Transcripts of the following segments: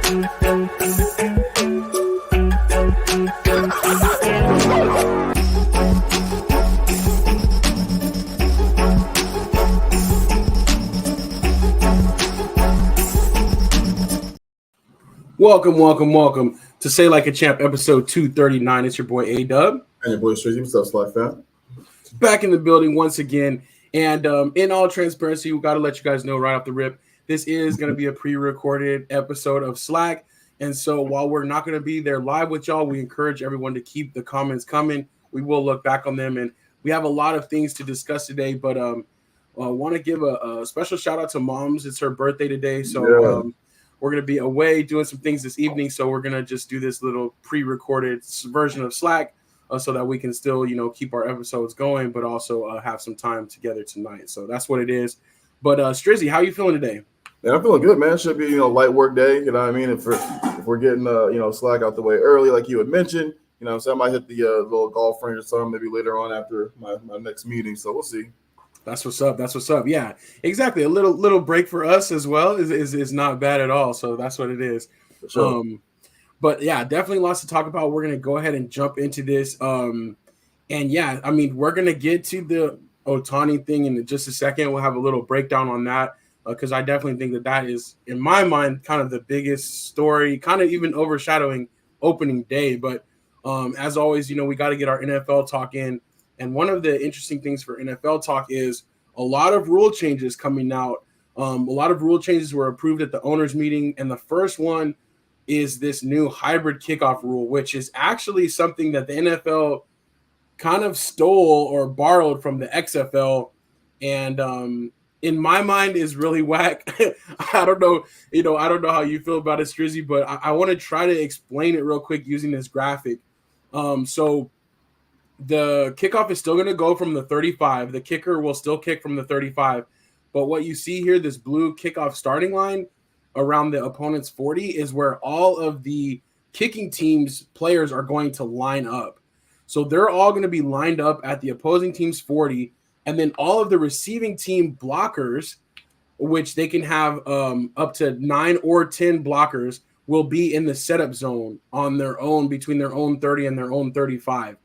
Welcome to Say Like a Champ, episode 239. It's your boy A-Dub. And your boy Strazy. What's up, SLAC fam? Back in the building once again. And in all transparency, we got to let you guys know right off the rip, this is going to be a pre-recorded episode of SLAC. And so while we're not going to be there live with y'all, we encourage everyone to keep the comments coming. We will look back on them. And we have a lot of things to discuss today. But I want to give a special shout out to Moms. It's her birthday today. So we're going to be away doing some things this evening. So we're going to just do this little pre-recorded version of SLAC so that we can still, keep our episodes going, but also have some time together tonight. So that's what it is. But Strizzy, how you feeling today? Man, I'm feeling good, man. It should be, light work day. You know what I mean? If we're getting, SLAC out the way early, like you had mentioned, so I might hit the little golf range or something maybe later on after my next meeting. So we'll see. That's what's up. Yeah, exactly. A little break for us as well is not bad at all. So that's what it is. For sure. But yeah, definitely lots to talk about. We're gonna go ahead and jump into this. And yeah, I mean, we're gonna get to the Ohtani thing in just a second. We'll have a little breakdown on that because I definitely think that is, in my mind, kind of the biggest story, kind of even overshadowing opening day. But as always, we got to get our NFL talk in. And one of the interesting things for NFL talk is a lot of rule changes coming out. A lot of rule changes were approved at the owners meeting. And the first one is this new hybrid kickoff rule, which is actually something that the NFL kind of stole or borrowed from the XFL. And in my mind is really whack. I don't know, I don't know how you feel about it, Strizzy, but I want to try to explain it real quick using this graphic. So the kickoff is still going to go from the 35. The kicker will still kick from the 35. But what you see here, this blue kickoff starting line around the opponent's 40 is where all of the kicking team's players are going to line up. So they're all going to be lined up at the opposing team's 40. And then all of the receiving team blockers, which they can have up to 9 or 10 blockers, will be in the setup zone on their own, between their own 30 and their own 35.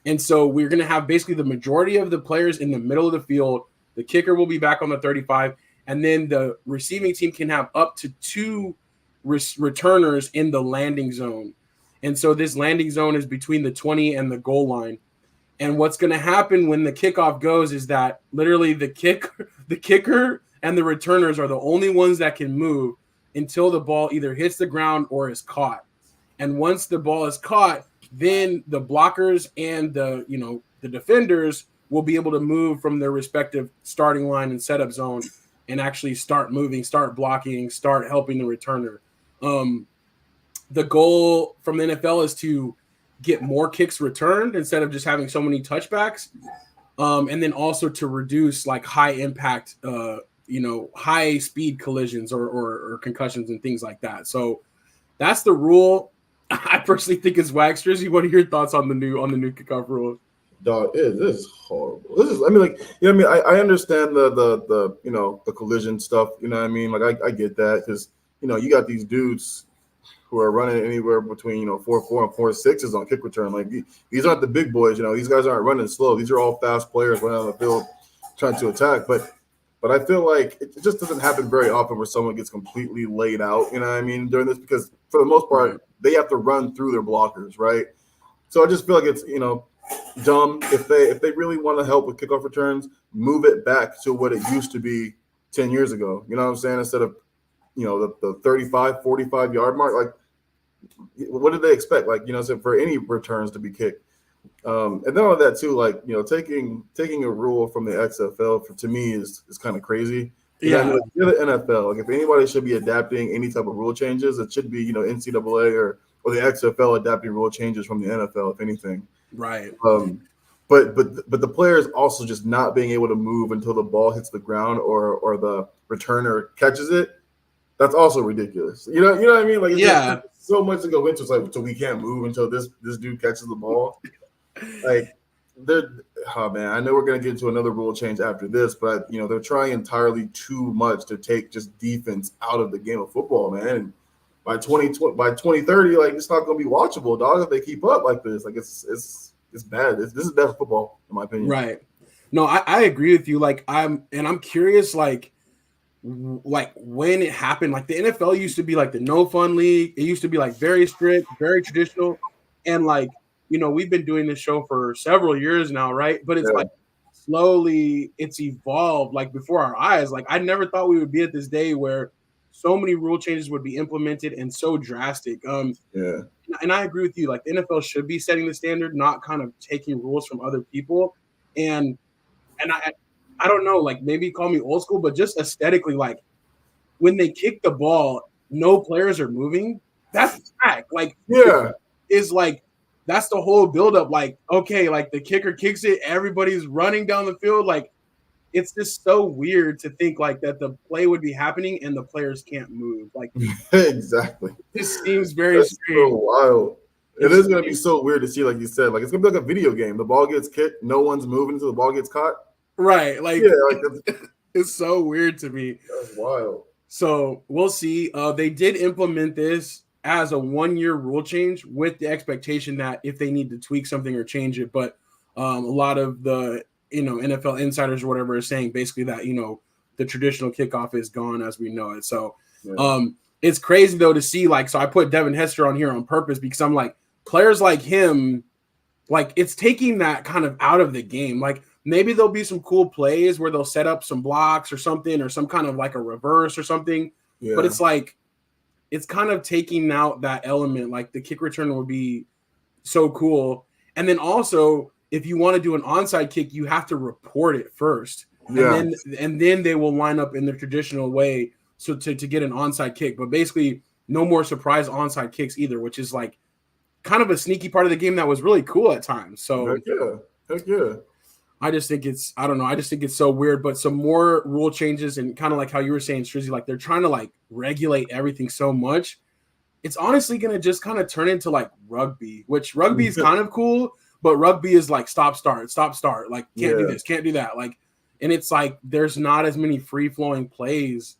And so we're going to have basically the majority of the players in the middle of the field. The kicker will be back on the 35. And then the receiving team can have up to 2 returners in the landing zone. And so this landing zone is between the 20 and the goal line. And what's going to happen when the kickoff goes is that literally the kicker and the returners are the only ones that can move until the ball either hits the ground or is caught. And once the ball is caught, then the blockers and the defenders will be able to move from their respective starting line and setup zone and actually start moving, start blocking, start helping the returner. The goal from the NFL is to get more kicks returned instead of just having so many touchbacks. And then also to reduce like high impact, high speed collisions or concussions and things like that. So that's the rule. I personally think it's whack. Strizzy, what are your thoughts on the new kickoff rule? Dog, this is horrible. I understand the collision stuff. Like I get that because you got these dudes who are running anywhere between 4.4 and 4.6s on kick return. Like these aren't the big boys. These guys aren't running slow. These are all fast players running on the field trying to attack. But I feel like it just doesn't happen very often where someone gets completely laid out. During this because for the most part they have to run through their blockers, right? So I just feel like it's dumb. If they really want to help with kickoff returns, move it back to what it used to be 10 years ago. You know what I'm saying? Instead of the 35, 45 yard mark. Like, what did they expect? Like, for any returns to be kicked. And then all of that too, like, taking a rule from the XFL to me is kind of crazy. Yeah. You're the NFL. Like, if anybody should be adapting any type of rule changes, it should be, NCAA or the XFL adapting rule changes from the NFL, if anything. Right. But the players also just not being able to move until the ball hits the ground or the returner catches it. That's also ridiculous. You know what I mean? Like, yeah, so much to go into. It's like, so we can't move until this dude catches the ball. Like, man, I know we're gonna get into another rule change after this, but they're trying entirely too much to take just defense out of the game of football, man. And by 2030, like it's not going to be watchable, dog. If they keep up like this, like it's bad. This is bad for football, in my opinion. Right. No, I agree with you. Like I'm curious, like when it happened. Like the NFL used to be like the no fun league. It used to be like very strict, very traditional, and like we've been doing this show for several years now, right? But it's like slowly it's evolved like before our eyes. Like I never thought we would be at this day where so many rule changes would be implemented and so drastic. And I agree with you. Like the NFL should be setting the standard, not kind of taking rules from other people. And I don't know, like maybe call me old school, but just aesthetically, like when they kick the ball, no players are moving. That's SLAC. Like is like that's the whole buildup. Like okay, like the kicker kicks it, everybody's running down the field. Like it's just so weird to think like that the play would be happening and the players can't move. Like exactly. This seems very strange. So wild. It is going to be so weird to see, like you said, like it's going to be like a video game. The ball gets kicked, no one's moving until the ball gets caught. Right. Like, it's so weird to me. That's wild. So we'll see. They did implement this as a 1-year rule change with the expectation that if they need to tweak something or change it, but a lot of the NFL insiders or whatever are saying basically that the traditional kickoff is gone as we know it. So it's crazy though to see like so I put Devin Hester on here on purpose because I'm like players like him, like it's taking that kind of out of the game. Like maybe there'll be some cool plays where they'll set up some blocks or something or some kind of like a reverse or something. Yeah. But it's like it's kind of taking out that element. Like the kick return would be so cool. And then also if you want to do an onside kick, you have to report it first. Yeah. And then they will line up in the traditional way so to get an onside kick. But basically no more surprise onside kicks either, which is like kind of a sneaky part of the game that was really cool at times. So heck yeah. I just think it's so weird, but some more rule changes and kind of like how you were saying, Strizzy, like they're trying to like regulate everything so much. It's honestly going to just kind of turn into like rugby, which rugby is kind of cool, but rugby is like stop, start, like can't do this, can't do that. Like, and it's like, there's not as many free flowing plays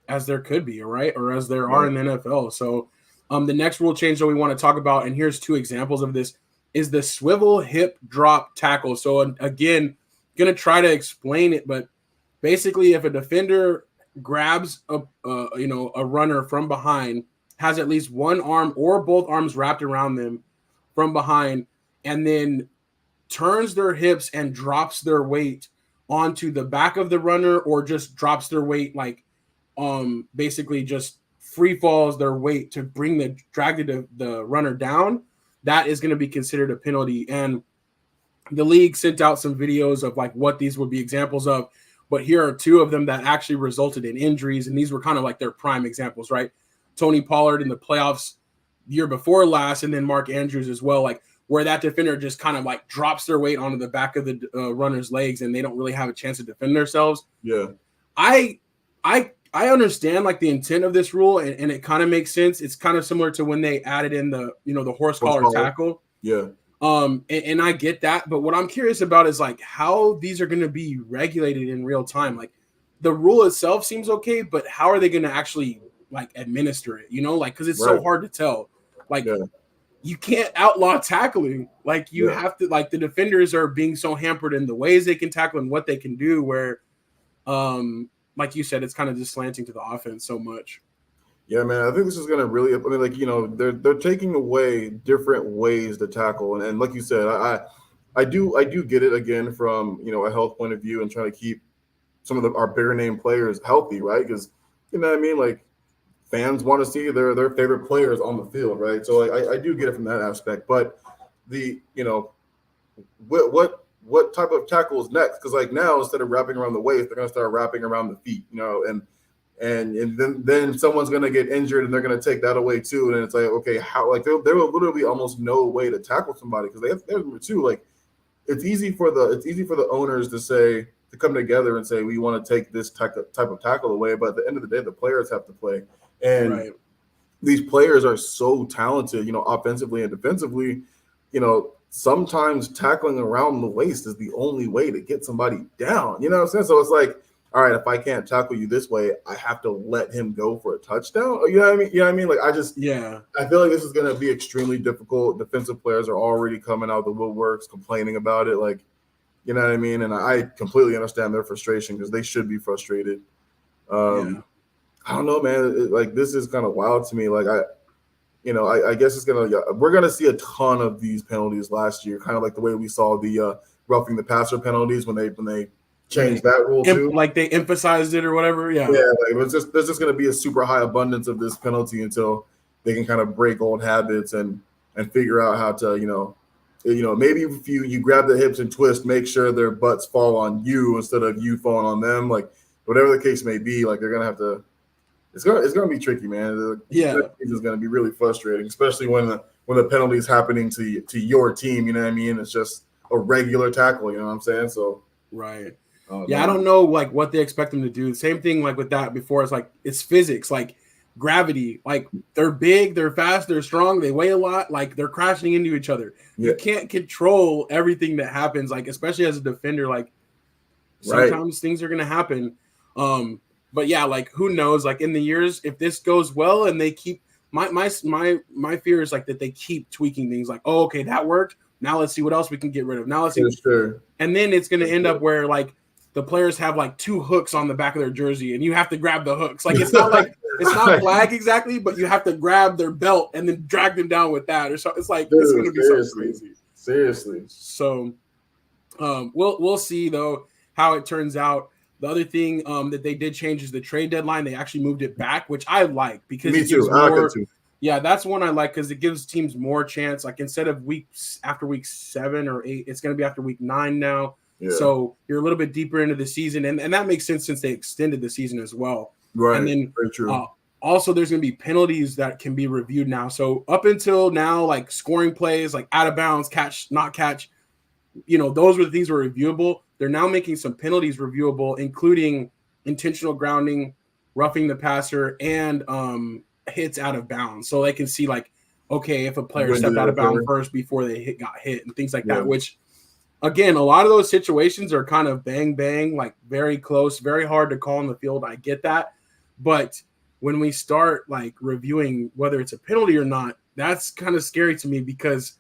as there could be, right? Or as there are in the NFL. So the next rule change that we want to talk about, and here's 2 examples of this, is the swivel hip drop tackle. So again, going to try to explain it, but basically if a defender grabs a runner from behind, has at least one arm or both arms wrapped around them from behind, and then turns their hips and drops their weight onto the back of the runner or just drops their weight like basically just free falls their weight to drag the runner down, that is going to be considered a penalty. And the league sent out some videos of like what these would be examples of, but here are 2 of them that actually resulted in injuries. And these were kind of like their prime examples, right? Tony Pollard in the playoffs year before last, and then Mark Andrews as well, like where that defender just kind of like drops their weight onto the back of the runner's legs and they don't really have a chance to defend themselves. Yeah. I understand like the intent of this rule and it kind of makes sense. It's kind of similar to when they added in the horse collar tackle. Yeah. And I get that, but what I'm curious about is like how these are going to be regulated in real time. Like the rule itself seems okay, but how are they going to actually like administer it? Like because it's so hard to tell. Like you can't outlaw tackling. Like you have to, like the defenders are being so hampered in the ways they can tackle and what they can do. Where, like you said, it's kind of just slanting to the offense so much. Yeah, man, I think this is going to really, I mean, like, they're taking away different ways to tackle. And like you said, I do get it again from, a health point of view and trying to keep some of our bigger name players healthy, right? Because, you know what I mean? Like fans want to see their favorite players on the field, right? So I do get it from that aspect. But what type of tackle is next? Because like now, instead of wrapping around the waist, they're going to start wrapping around the feet, and then someone's going to get injured and they're going to take that away too. And it's like, okay, how, like there will literally almost no way to tackle somebody because they have too, like it's easy for the owners to come together and say, we want to take this type of tackle away. But at the end of the day, the players have to play. And these players are so talented, offensively and defensively, sometimes tackling around the waist is the only way to get somebody down. You know what I'm saying? So it's like, all right, if I can't tackle you this way, I have to let him go for a touchdown. You know what I mean? You know what I mean? Like I feel like this is going to be extremely difficult. Defensive players are already coming out the woodworks complaining about it. Like, you know what I mean? And I completely understand their frustration because they should be frustrated. Yeah. I don't know, man. Like this is kind of wild to me. Like I guess we're gonna see a ton of these penalties last year, kind of like the way we saw the roughing the passer penalties when they changed that rule too. Like they emphasized it or whatever. Yeah. Yeah, like there's just gonna be a super high abundance of this penalty until they can kind of break old habits and figure out how to, maybe if you grab the hips and twist, make sure their butts fall on you instead of you falling on them. Like whatever the case may be, like they're gonna have to. It's gonna be tricky, man. It's gonna be really frustrating, especially when the penalty is happening to your team. You know what I mean? It's just a regular tackle. You know what I'm saying? So right. I don't know like what they expect them to do. Same thing like with that before. It's like it's physics, like gravity. Like they're big, they're fast, they're strong, they weigh a lot. Like they're crashing into each other. Yeah. You can't control everything that happens. Like especially as a defender, like sometimes things are gonna happen. But yeah, like who knows? Like in the years, if this goes well and they keep my fear is like that they keep tweaking things. Like, oh, okay, that worked. Now let's see what else we can get rid of. Now let's see. Sure. And then it's going to end up where like the players have like 2 hooks on the back of their jersey, and you have to grab the hooks. Like it's not like it's not flag exactly, but you have to grab their belt and then drag them down with that or so. It's like it's going to be so crazy. Seriously. So, we'll see though how it turns out. The other thing that they did change is the trade deadline. They actually moved it back, which I like because me it gives too. more. Yeah, that's one I like because it gives teams more chance. Like instead of after week 7 or 8, it's going to be after week 9 now. Yeah. So you're a little bit deeper into the season, and that makes sense since they extended the season as well. Right. And then very true. Also, there's going to be penalties that can be reviewed now. So up until now, like scoring plays, like out of bounds, catch, not catch, those were the things that were reviewable. They're now making some penalties reviewable, including intentional grounding, roughing the passer, and hits out of bounds. So they can see like, okay, if a player stepped out of bounds first before they got hit and things like that, which again, a lot of those situations are kind of bang, bang, like very close, very hard to call on the field. I get that. But when we start like reviewing whether it's a penalty or not, that's kind of scary to me because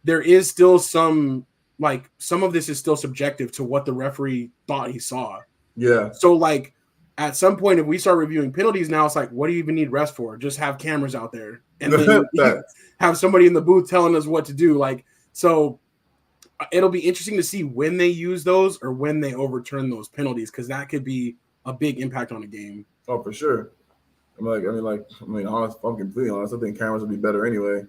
there is still some of this is still subjective to what the referee thought he saw. Yeah. So like at some point, if we start reviewing penalties now, it's like, what do you even need refs for? Just have cameras out there and then have somebody in the booth telling us what to do. Like, so it'll be interesting to see when they use those or when they overturn those penalties, because that could be a big impact on a game. Oh, for sure. I'm completely honest. I think cameras would be better anyway.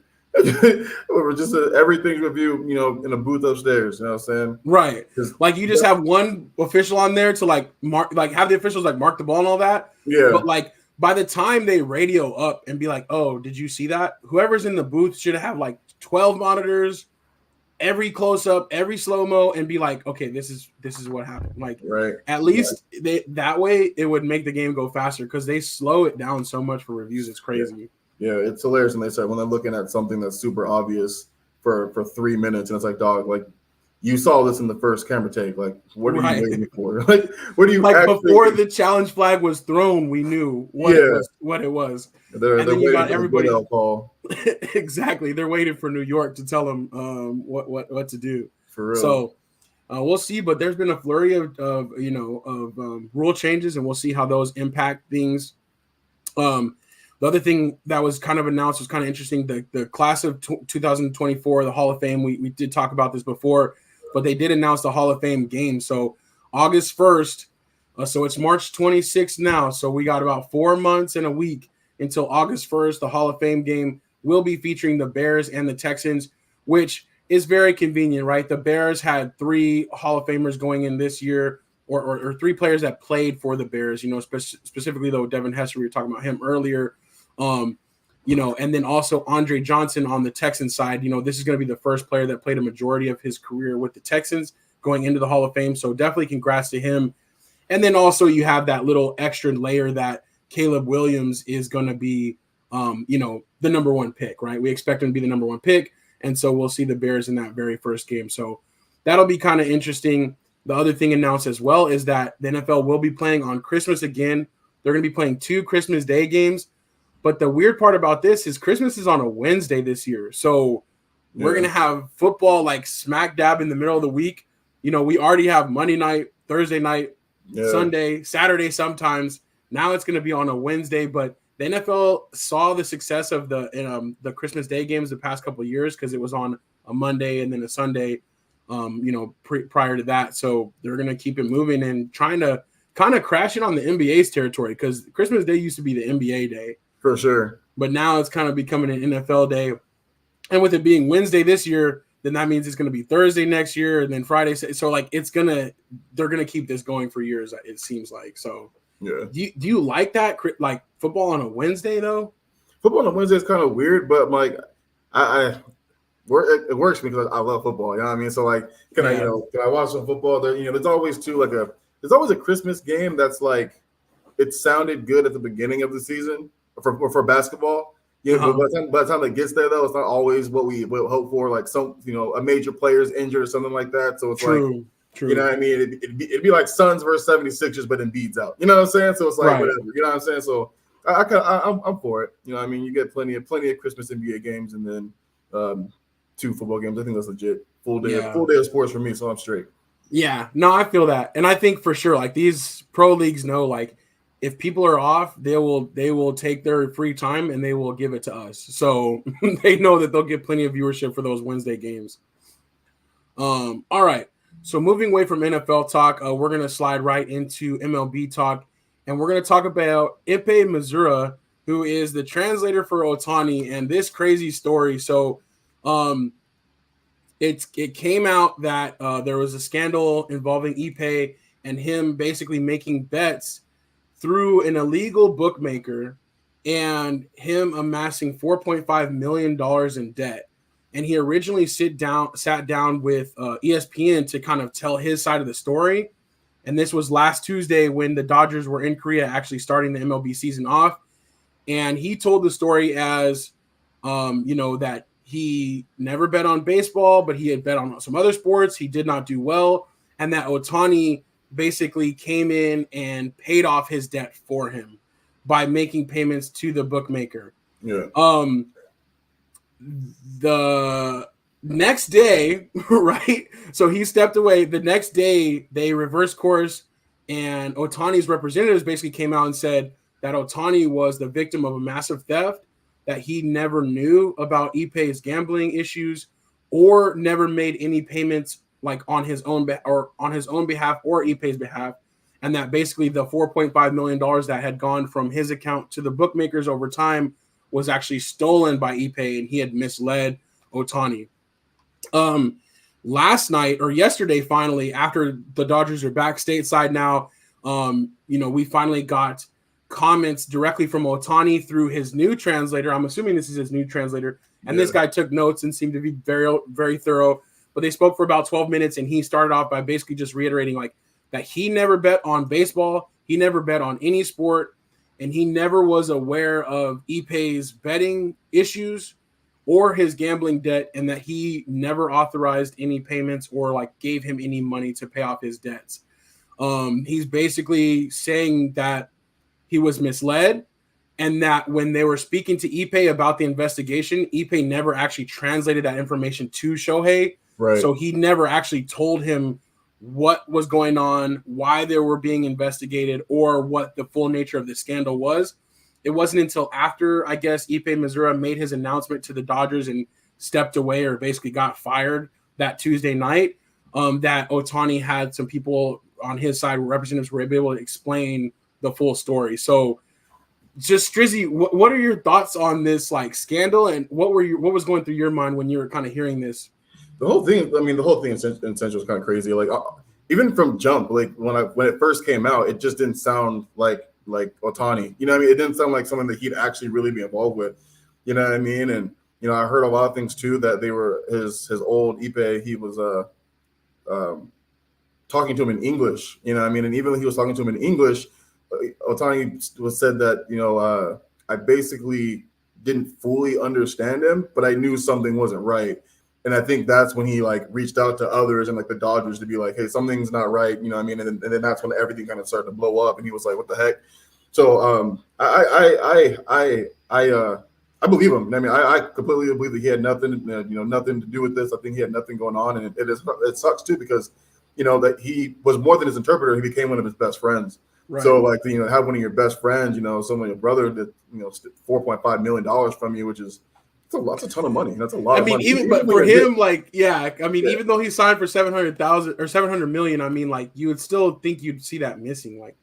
Just everything's reviewed, in a booth upstairs. You know what I'm saying? Right. Like you just have one official on there to like mark, like have the officials like mark the ball and all that. Yeah. But like by the time they radio up and be like, "Oh, did you see that?" Whoever's in the booth should have like 12 monitors, every close up, every slow mo, and be like, "Okay, this is what happened." Like, at least that way it would make the game go faster because they slow it down so much for reviews. It's crazy. Yeah, it's hilarious when they say when they're looking at something that's super obvious for 3 minutes, and it's like, dog, like you saw this in the first camera take. Like, what are you waiting for? Like, what do you like before the challenge flag was thrown? We knew what it was. They're you got everybody call. Exactly. They're waiting for New York to tell them what to do. For real. So we'll see. But there's been a flurry of rule changes, and we'll see how those impact things. The other thing that was kind of announced was kind of interesting. The class of 2024, the Hall of Fame, we did talk about this before, but they did announce the Hall of Fame game. So August 1st, so it's March 26th now. So we got about 4 months and a week until August 1st. The Hall of Fame game will be featuring the Bears and the Texans, which is very convenient, right? The Bears had 3 Hall of Famers going in this year, or 3 players that played for the Bears, specifically though Devin Hester, we were talking about him earlier. And then also Andre Johnson on the Texans side. This is going to be the first player that played a majority of his career with the Texans going into the Hall of Fame. So definitely congrats to him. And then also you have that little extra layer that Caleb Williams is going to be, the number 1 pick, right? We expect him to be the number 1 pick. And so we'll see the Bears in that very first game. So that'll be kind of interesting. the other thing announced as well is that the NFL will be playing on Christmas again. They're going to be playing 2 Christmas Day games. But the weird part about this is Christmas is on a Wednesday this year. So we're going to have football like smack dab in the middle of the week. You know, we already have Monday night, Thursday night, Sunday, Saturday sometimes. Now it's going to be on a Wednesday. But the NFL saw the success of the Christmas Day games the past couple of years because it was on a Monday and then a Sunday, prior to that. So they're going to keep it moving and trying to kind of crash it on the NBA's territory because Christmas Day used to be the NBA day. For sure. But now it's kind of becoming an NFL day. And with it being Wednesday this year, then that means it's going to be Thursday next year and then Friday. So like they're going to keep this going for years, it seems like. So do you like that? Like football on a Wednesday though? Football on a Wednesday is kind of weird, but like it works because I love football. You know what I mean? So like, can I watch some football? There's always there's always a Christmas game that's like, it sounded good at the beginning of the season for basketball. But by the time it gets there, though, it's not always what we would hope for. Like a major player's injured or something like that. So it's True. You know what I mean? It'd be like Suns versus 76ers, but Embiid's out. You know what I'm saying? So it's like whatever. You know what I'm saying? So I'm for it. You know what I mean? You get plenty of Christmas NBA games and then 2 football games. I think that's legit. Full day of sports for me. So I'm straight. Yeah, no, I feel that, and I think for sure, like these pro leagues know, like if people are off, they will take their free time and they will give it to us. So they know that they'll get plenty of viewership for those Wednesday games. All right. So moving away from NFL talk, we're going to slide right into MLB talk, and we're going to talk about Ippei Misura, who is the translator for Ohtani, and this crazy story. So it came out that there was a scandal involving Ippei and him basically making bets through an illegal bookmaker and him amassing $4.5 million in debt. And he originally sat down with ESPN to kind of tell his side of the story. And this was last Tuesday when the Dodgers were in Korea actually starting the MLB season off. And he told the story as, that he never bet on baseball, but he had bet on some other sports. He did not do well. And that Ohtani basically came in and paid off his debt for him by making payments to the bookmaker. Yeah. The next day, right? So he stepped away. The next day, they reversed course, and Ohtani's representatives basically came out and said that Ohtani was the victim of a massive theft, that he never knew about Ippei's gambling issues or never made any payments like on his own behalf or Ippei's behalf, and that basically the $4.5 million that had gone from his account to the bookmakers over time was actually stolen by Ippei, and he had misled Ohtani. Last night or yesterday, finally, after the Dodgers are back stateside now, we finally got comments directly from Ohtani through his new translator. I'm assuming this is his new translator, and this guy took notes and seemed to be very, very thorough. But they spoke for about 12 minutes, and he started off by basically just reiterating like that he never bet on baseball, he never bet on any sport, and he never was aware of Ippei's betting issues or his gambling debt, and that he never authorized any payments or like gave him any money to pay off his debts. He's basically saying that he was misled, and that when they were speaking to Ippei about the investigation, Ippei never actually translated that information to Shohei. Right. So he never actually told him what was going on, why they were being investigated, or what the full nature of the scandal was. It wasn't until after, I guess, Ippei Misura made his announcement to the Dodgers and stepped away or basically got fired that Tuesday night, that Ohtani had some people on his side, representatives were able to explain the full story. So just Strizzy, what are your thoughts on this like scandal, and what was going through your mind when you were kind of hearing this? The whole thing in Central was kind of crazy. Like even from jump, like when it first came out, it just didn't sound like Ohtani. You know what I mean? It didn't sound like something that he'd actually really be involved with. You know what I mean? And I heard a lot of things too, that they were his old Ippei. He was talking to him in English. You know what I mean? And even when he was talking to him in English, Ohtani said that I basically didn't fully understand him, but I knew something wasn't right. And I think that's when he like reached out to others and like the Dodgers to be like, hey, something's not right. You know what I mean? And then that's when everything kind of started to blow up. And he was like, what the heck? So I believe him. I mean, I completely believe that he had nothing, nothing to do with this. I think he had nothing going on. And it sucks too, because, that he was more than his interpreter. He became one of his best friends. Right. So like, have one of your best friends, someone, your brother that, $4.5 million from you, which is, that's a ton of money. That's a lot of money. Even but for him, like, even though he signed for 700,000 or 700 million, I mean, like, you would still think you'd see that missing. Like,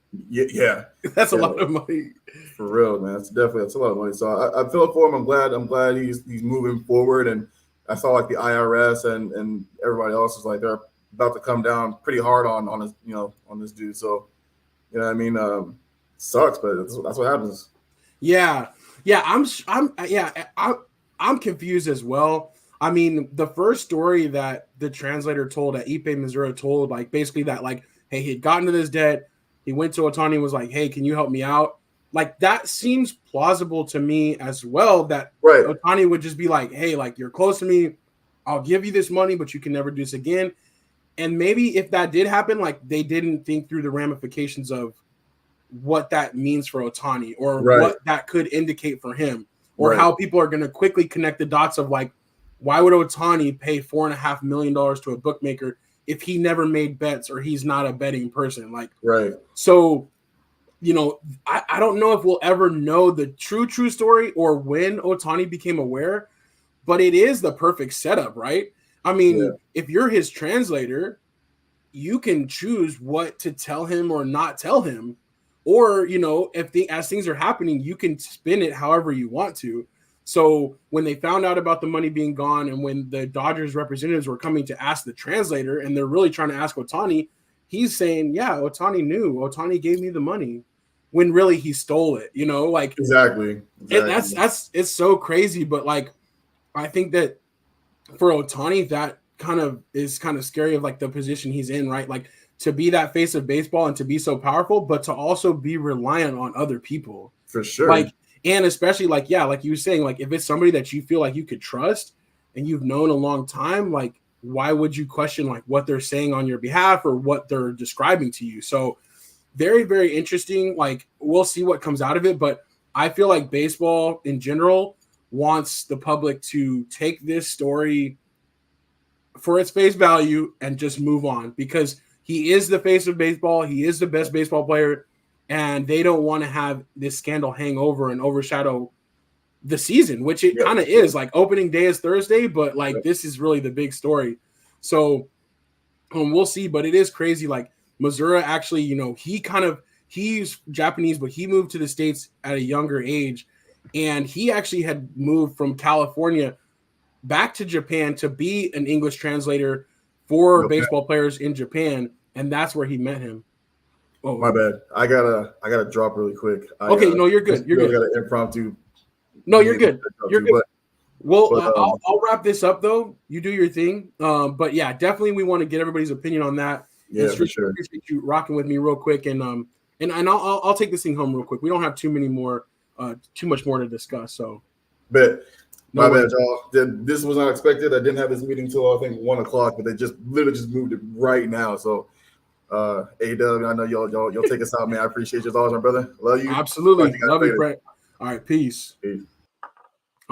that's a lot of money. For real, man. That's a lot of money. So I feel for him. I'm glad he's moving forward. And I saw like the IRS and everybody else is like they're about to come down pretty hard on his, on this dude. So, I mean, sucks, but that's what happens. Yeah. I'm confused as well. I mean, the first story that the translator told, that Ipe Missouri told, like, basically that, like, hey, he had gotten to this debt. He went to Ohtani and was like, hey, can you help me out? Like, that seems plausible to me as well, that Ohtani would just be like, hey, like, you're close to me. I'll give you this money, but you can never do this again. And maybe if that did happen, like, they didn't think through the ramifications of what that means for Ohtani or what that could indicate for him. Or how people are going to quickly connect the dots of, like, why would Ohtani pay $4.5 million to a bookmaker if he never made bets or he's not a betting person? Like, so, I don't know if we'll ever know the true story or when Ohtani became aware, but it is the perfect setup, right? I mean, if you're his translator, you can choose what to tell him or not tell him. Or, as things are happening, you can spin it however you want to. So when they found out about the money being gone and when the Dodgers representatives were coming to ask the translator and they're really trying to ask Ohtani, he's saying, yeah, Ohtani knew. Ohtani gave me the money when really he stole it, like. Exactly. It's so crazy. But, like, I think that for Ohtani, that kind of is kind of scary of, like, the position he's in, right? Like, to be that face of baseball and to be so powerful, but to also be reliant on other people. For sure. Like, and especially like you were saying, like, if it's somebody that you feel like you could trust and you've known a long time, like, why would you question like what they're saying on your behalf or what they're describing to you? So very, very interesting. Like, we'll see what comes out of it, but I feel like baseball in general wants the public to take this story for its face value and just move on, because he is the face of baseball. He is the best baseball player, and they don't want to have this scandal hang over and overshadow the season, which it kind of is. Like, opening day is Thursday, but like this is really the big story. So we'll see, but it is crazy. Like, Missouri actually, he's Japanese, but he moved to the States at a younger age, and he actually had moved from California back to Japan to be an English translator for baseball players in Japan, and that's where he met him. Oh, my bad. I gotta drop really quick. No, you're good. You're good. I got an impromptu. No, you're good. You're good. I'll wrap this up though. You do your thing. But yeah, definitely we want to get everybody's opinion on that. Yeah, for sure. Appreciate you rocking with me real quick, and I'll take this thing home real quick. We don't have too much more to discuss. So, bet. My bad, y'all. This was unexpected. I didn't have this meeting till I think 1:00, but they just literally just moved it right now. So, A-Dub, I know y'all take us out, man. I appreciate you as always, my brother. Love you. Absolutely. Love you, Brett. All right, peace.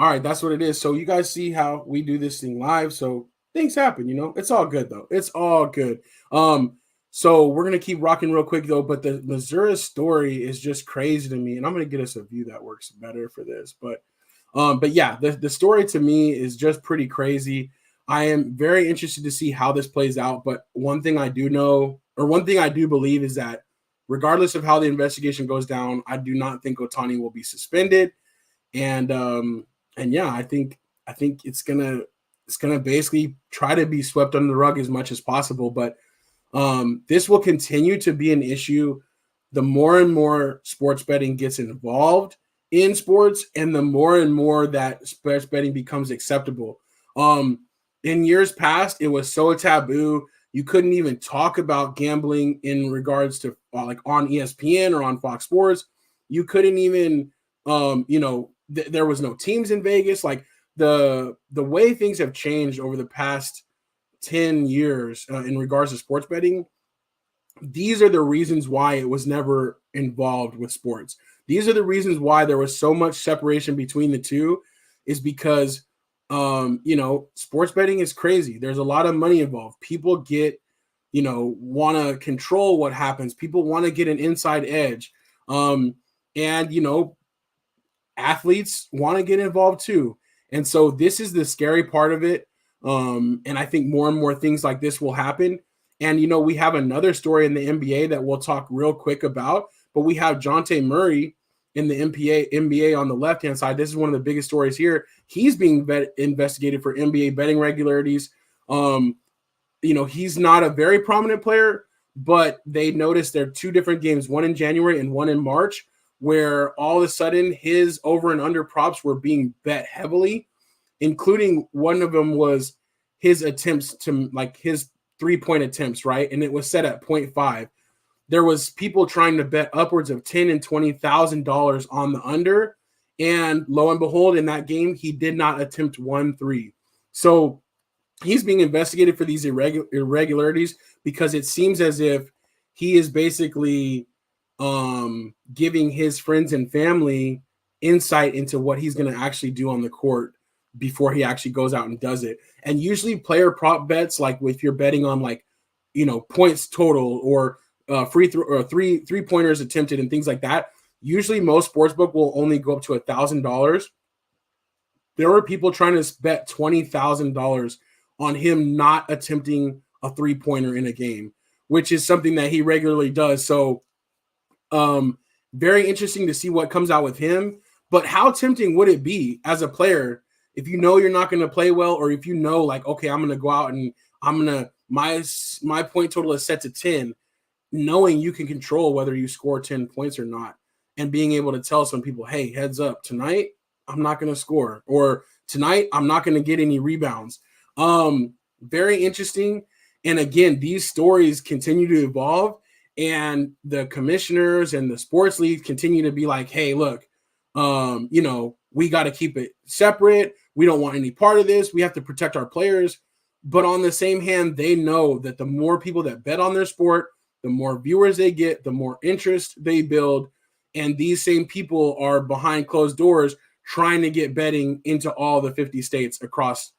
All right, that's what it is. So you guys see how we do this thing live. So things happen, It's all good though. It's all good. So we're gonna keep rocking real quick though. But the Missouri story is just crazy to me, and I'm gonna get us a view that works better for this. But yeah, the story to me is just pretty crazy. I am very interested to see how this plays out. But one thing I do believe is that regardless of how the investigation goes down, I do not think Ohtani will be suspended. And yeah, I think it's gonna basically try to be swept under the rug as much as possible. But this will continue to be an issue the more and more sports betting gets involved in sports, and the more and more that sports betting becomes acceptable. In years past, it was so taboo. You couldn't even talk about gambling in regards to like on ESPN or on Fox Sports. You couldn't even, there was no teams in Vegas. Like, the way things have changed over the past 10 years in regards to sports betting, these are the reasons why it was never involved with sports. These are the reasons why there was so much separation between the two, is because sports betting is crazy. There's a lot of money involved. People get, want to control what happens. People want to get an inside edge. And athletes want to get involved too. And so this is the scary part of it. And I think more and more things like this will happen. And, we have another story in the NBA that we'll talk real quick about, but we have Jonte Murray in the NBA on the left-hand side. This is one of the biggest stories here. He's being investigated for NBA betting regularities. He's not a very prominent player, but they noticed there are two different games, one in January and one in March, where all of a sudden his over and under props were being bet heavily, including one of them was his attempts to, like, his 3-point attempts, right? And it was set at 0.5. There was people trying to bet upwards of $10,000 and $20,000 on the under, and lo and behold, in that game, he did not attempt 1-3. So he's being investigated for these irregularities because it seems as if he is basically giving his friends and family insight into what he's going to actually do on the court before he actually goes out and does it. And usually player prop bets, like if you're betting on points total or free throw or three pointers attempted and things like that, usually most sportsbook will only go up to $1,000. There were people trying to bet $20,000 on him not attempting a 3-pointer in a game, which is something that he regularly does. So very interesting to see what comes out with him. But how tempting would it be as a player if you know you're not going to play well, or if you know, like, okay, I'm going to go out and my point total is set to 10, knowing you can control whether you score 10 points or not, and being able to tell some people, hey, heads up, tonight I'm not going to score, or tonight I'm not going to get any rebounds. Very interesting. And again, these stories continue to evolve, and the commissioners and the sports leagues continue to be like, hey, look, we got to keep it separate. We don't want any part of this. We have to protect our players. But on the same hand, they know that the more people that bet on their sport, the more viewers they get, the more interest they build. And these same people are behind closed doors trying to get betting into all the 50 states across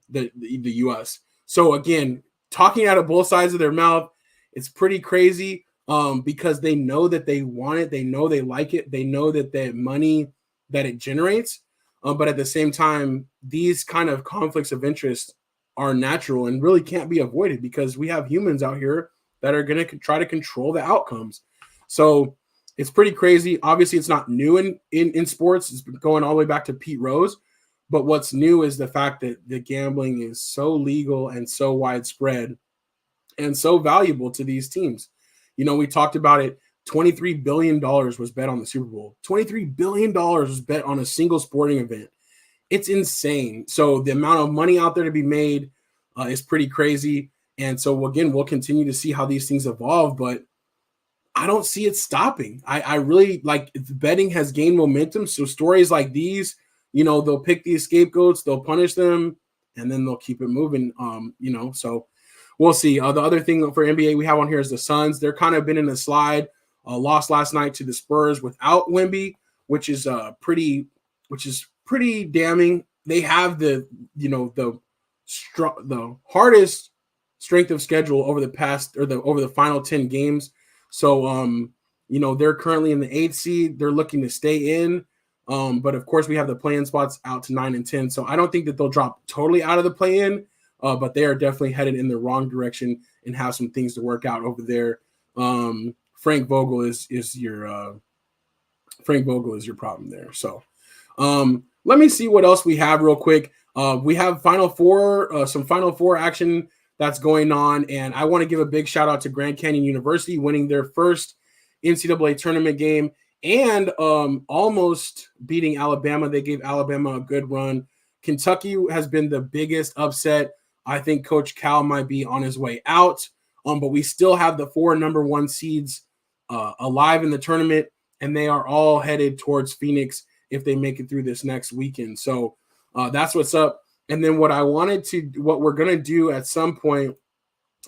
the U.S. So again, talking out of both sides of their mouth, it's pretty crazy because they know that they want it. They know they like it. They know that the money that it generates. But at the same time, these kind of conflicts of interest are natural and really can't be avoided because we have humans out here that are going to try to control the outcomes. So it's pretty crazy. Obviously, it's not new in sports. It's been going all the way back to Pete Rose. But what's new is the fact that the gambling is so legal and so widespread and so valuable to these teams. We talked about it. $23 billion was bet on the Super Bowl. $23 billion was bet on a single sporting event. It's insane. So the amount of money out there to be made is pretty crazy. And so, again, we'll continue to see how these things evolve, but I don't see it stopping. I really like betting has gained momentum. So stories like these, they'll pick these scapegoats, they'll punish them, and then they'll keep it moving. So we'll see. The other thing for NBA we have on here is the Suns. They're kind of been in a slide. Lost last night to the Spurs without Wemby, which is pretty damning. They have the hardest strength of schedule over the final 10 games. So they're currently in the 8th seed. They're looking to stay in. But of course we have the play-in spots out to 9 and 10. So I don't think that they'll drop totally out of the play-in, but they are definitely headed in the wrong direction and have some things to work out over there. Frank Vogel is your problem there. So let me see what else we have real quick. We have some Final Four action that's going on, and I want to give a big shout out to Grand Canyon University winning their first NCAA tournament game and almost beating Alabama. They gave Alabama a good run. Kentucky has been the biggest upset. I think Coach Cal might be on his way out, but we still have the 4 number 1 seeds alive in the tournament, and they are all headed towards Phoenix if they make it through this next weekend. So That's what's up. And then what we're going to do at some point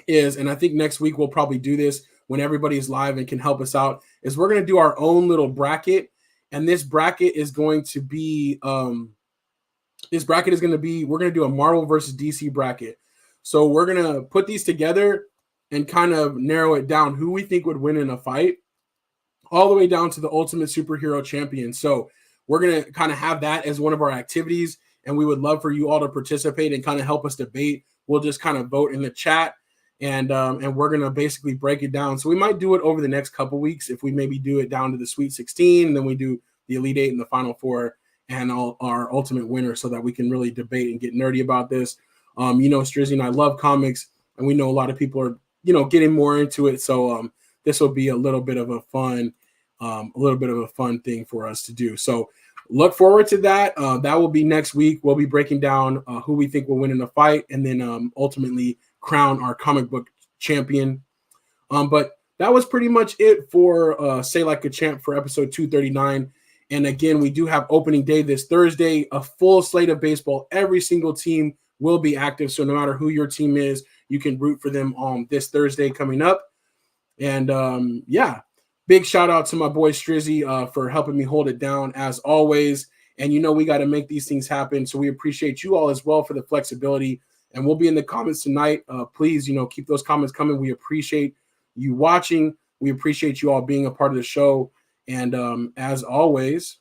is, and I think next week we'll probably do this when everybody's live and can help us out, is we're going to do our own little bracket. And this bracket is going to be, we're going to do a Marvel versus DC bracket. So we're going to put these together and kind of narrow it down who we think would win in a fight, all the way down to the ultimate superhero champion. So we're going to kind of have that as one of our activities, and we would love for you all to participate and kind of help us debate. We'll just kind of vote in the chat, and we're going to basically break it down. So we might do it over the next couple weeks if we maybe do it down to the Sweet 16, and then we do the Elite Eight and the Final Four and our ultimate winner, so that we can really debate and get nerdy about this. Strizzy and I love comics, and we know a lot of people are, getting more into it. So this will be a little bit of a fun thing for us to do. So look forward to that. That will be next week. We'll be breaking down who we think will win in a fight, and then ultimately crown our comic book champion. But that was pretty much it for Say Like a Champ for episode 239. And again, we do have opening day this Thursday, a full slate of baseball. Every single team will be active. So no matter who your team is, you can root for them on this Thursday coming up. And big shout out to my boy Strizzy for helping me hold it down as always. And we got to make these things happen. So we appreciate you all as well for the flexibility. And we'll be in the comments tonight. Please, keep those comments coming. We appreciate you watching. We appreciate you all being a part of the show. And as always,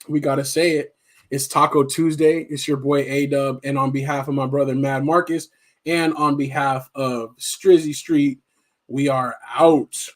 we got to say it. It's Taco Tuesday. It's your boy A-Dub. And on behalf of my brother Mad Marcus and on behalf of Strizzy Street, we are out.